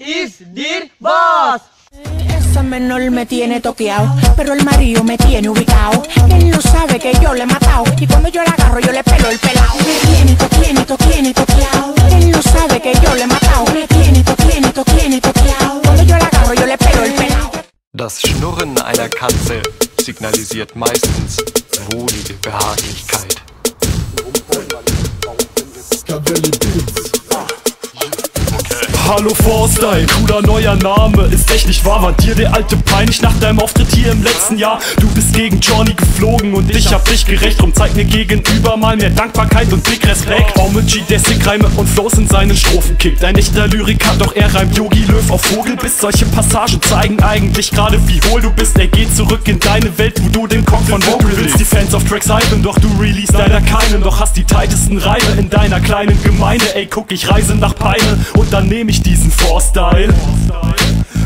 ist dir was? Esa menor me tiene toqueado, pero el marido me tiene ubicado. Él no sabe que yo le he matado, y cuando yo la agarro yo le pelo el pelao. Me tiene toqueado. Él no sabe que yo le he matado. Me tiene toqueado. Cuando yo la agarro yo le pelo el pelao. Das Schnurren einer Katze signalisiert meistens wohlige Behaglichkeit. Hallo Forstyle, cooler neuer Name, ist echt nicht wahr, war dir der alte peinlich nach deinem Auftritt hier im letzten Jahr? Du bist gegen Johnny geflogen und ich hab dich gerecht, drum zeig mir gegenüber mal mehr Dankbarkeit und Big Respekt. Omg, der Sick-Reime und Flows in seinen Strophen kickt, ein echter Lyriker, doch er reimt Yogi Löw auf Vogel. Bis solche Passagen zeigen eigentlich gerade wie hohl du bist. Er geht zurück in deine Welt, wo du den Kopf von Vogel willst. Die Fans auf Tracks hypen, doch du release leider keinen, doch hast die tightesten Reime in deiner kleinen Gemeinde. Ey guck, ich reise nach Peine und dann nehm ich diesen Forstyle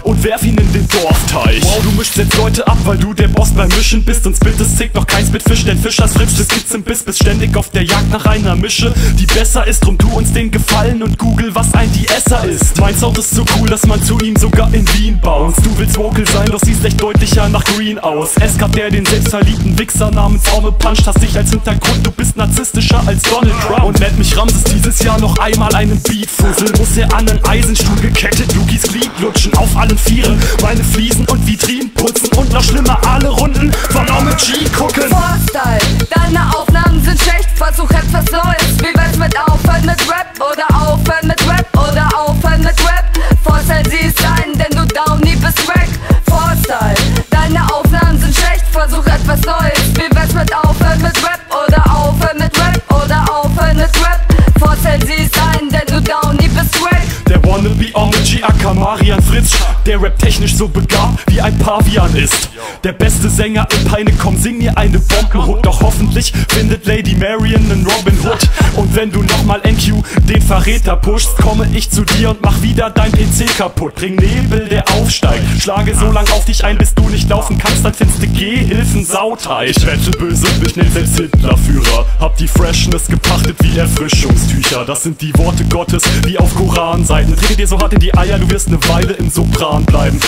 und werf ihn in den Dorfteich. Wow, du mischst jetzt Leute ab, weil du der Boss beim Mischen bist. Und Spit ist sick, doch kein Spitfish, denn Fischers frisches Kids im Biss. Bist ständig auf der Jagd nach einer Mische, die besser ist. Drum tu uns den Gefallen und google, was ein DSer ist. Mein Sound ist so cool, dass man zu ihm sogar in Wien bounced. Du willst vocal sein, doch siehst echt deutlicher nach Green aus. SK, der den selbstverliebten Wichser namens Aume puncht, hast dich als Hintergrund, du bist narzisstischer als Donald Trump. Und nennt mich Ramses dieses Jahr noch einmal einen Beatfussel. Muss er an einen Eisenstuhl gekettet, Lukis Glied lutschen auf allen Vieren, meine Fliesen und Vitrinen putzen und noch schlimmer alle Runden von Omg gucken. Forstyle, deine Aufnahmen sind schlecht, versuch etwas Neues. Wie wär's mit aufhören mit Rap oder aufhören mit Rap oder aufhören mit Rap? Forstyle, sieh es ein, denn du Downy bist wack. Forstyle, deine Aufnahmen sind schlecht, versuch etwas Neues. Wie wär's mit aufhören mit Rap oder aufhören mit Rap oder aufhören mit Rap? Forstyle, sieh es ein, denn du Downy bist wack. Der Wannabe Omg aka Marian Fritz, der rap-technisch so begabt wie ein Pavian ist. Der beste Sänger in Peine, komm sing mir eine Bombenhook. Doch hoffentlich findet Lady Marian einen Robin Hood. Und wenn du nochmal NQ den Verräter pushst, komme ich zu dir und mach wieder dein PC kaputt. Bring Nebel, der aufsteigt, schlage so lang auf dich ein, bis du nicht laufen kannst, dann findest du Gehhilfen sauteich. Ich wette böse, mich nennt selbst Hitlerführer. Hab die Freshness gepachtet wie Erfrischungstücher. Das sind die Worte Gottes, wie auf Koranseiten. Trete dir so hart in die Eier, du wirst ne Weile im Sopran bleiben.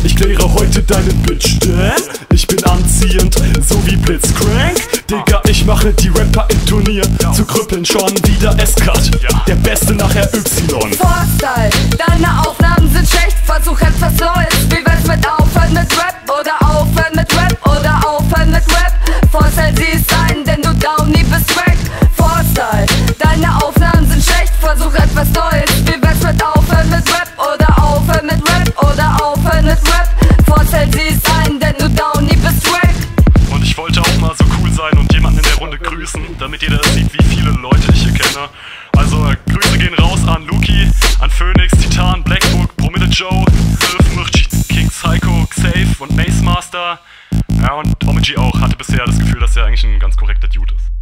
Ich kläre heute deinen Bitch, denn ich bin anziehend, so wie Blitzcrank. Digga, ich mache die Rapper im Turnier zu krüppeln, schon wieder S-Cut, der Beste nachher Y. Forstyle, deine Aufnahmen sind schlecht, versuch etwas Neues. Wie wär's mit aufhören mit Rap oder aufhören mit Rap oder aufhören mit Rap? Forstyle, sieh es ein, denn du Downy bist wack. Forstyle, deine Aufnahmen sind schlecht, versuch etwas Neues. Wie wär's mit aufhören mit Rap oder aufhören mit Rap oder aufhören mit Rap? Forstyle, sieh es ein, denn du Downy bist wack. Und ich wollte auch mal so cool sein und jemanden in der Runde grüßen, damit jeder sieht, wie viele Leute ich hier kenne. Also Grüße gehen raus an Luki, an Phoenix, Titan, Blackbook, Promille Joe, Hilf, Mirchi, King Psycho, Xafe und Mace Master. Ja, und Omg auch, hatte bisher das Gefühl, dass er eigentlich ein ganz korrekter Dude ist.